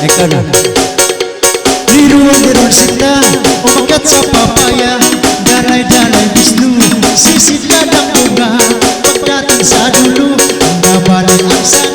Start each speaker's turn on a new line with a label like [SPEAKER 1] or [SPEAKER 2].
[SPEAKER 1] Ikaw na.
[SPEAKER 2] Liruan sita, umakyat sa papaya, danay-danay Wisnu, sisit ka ng bunga. Pagdating sa dulo, nabalik ang sana.